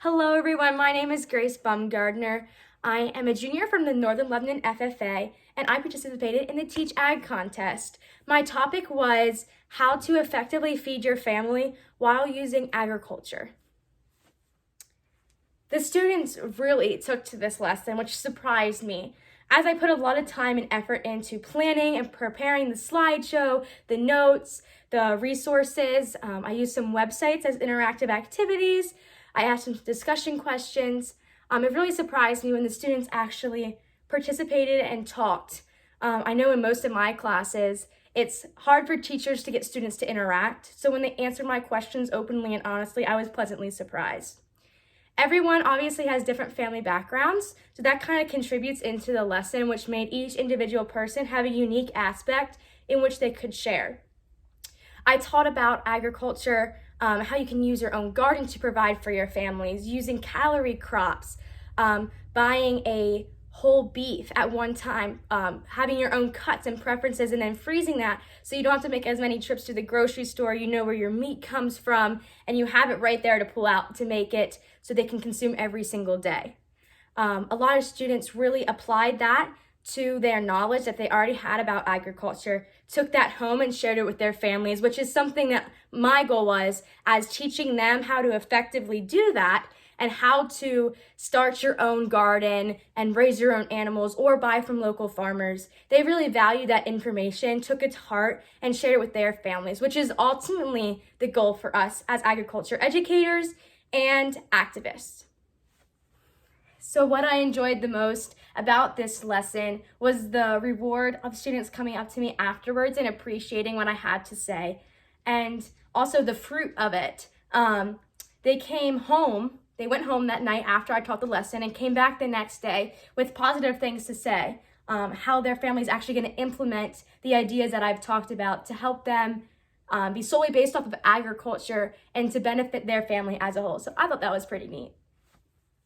Hello everyone, my name is Grace Bomgardner. I am a junior from the Northern Lebanon FFA and I participated in the Teach Ag contest. My topic was how to effectively feed your family while using agriculture. The students really took to this lesson, which surprised me, as I put a lot of time and effort into planning and preparing the slideshow, the notes, the resources. I used some websites as interactive activities. I asked some discussion questions. It really surprised me when the students actually participated and talked. I know in most of my classes, it's hard for teachers to get students to interact. So when they answered my questions openly and honestly, I was pleasantly surprised. Everyone obviously has different family backgrounds, so that kind of contributes into the lesson, which made each individual person have a unique aspect in which they could share. I taught about agriculture, how you can use your own garden to provide for your families, using calorie crops, buying a whole beef at one time, having your own cuts and preferences, and then freezing that so you don't have to make as many trips to the grocery store. You know where your meat comes from and you have it right there to pull out to make it so they can consume every single day. A lot of students really applied that to their knowledge that they already had about agriculture, took that home and shared it with their families, which is something that my goal was, as teaching them how to effectively do that and how to start your own garden and raise your own animals or buy from local farmers. They really valued that information, took it to heart, and shared it with their families, which is ultimately the goal for us as agriculture educators and activists. So what I enjoyed the most about this lesson was the reward of students coming up to me afterwards and appreciating what I had to say, and also the fruit of it. They went home that night after I taught the lesson and came back the next day with positive things to say, how their family's actually going to implement the ideas that I've talked about to help them be solely based off of agriculture and to benefit their family as a whole. So I thought that was pretty neat.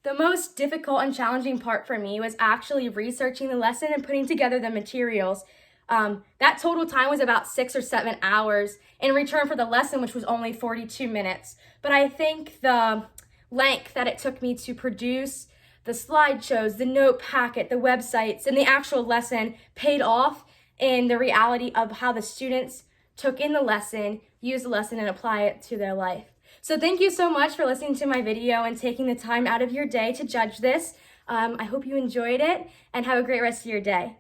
The most difficult and challenging part for me was actually researching the lesson and putting together the materials. That total time was about 6 or 7 hours in return for the lesson, which was only 42 minutes. But I think the length that it took me to produce the slideshows, the note packet, the websites, and the actual lesson paid off in the reality of how the students took in the lesson, used the lesson, and apply it to their life. So thank you so much for listening to my video and taking the time out of your day to judge this. I hope you enjoyed it and have a great rest of your day.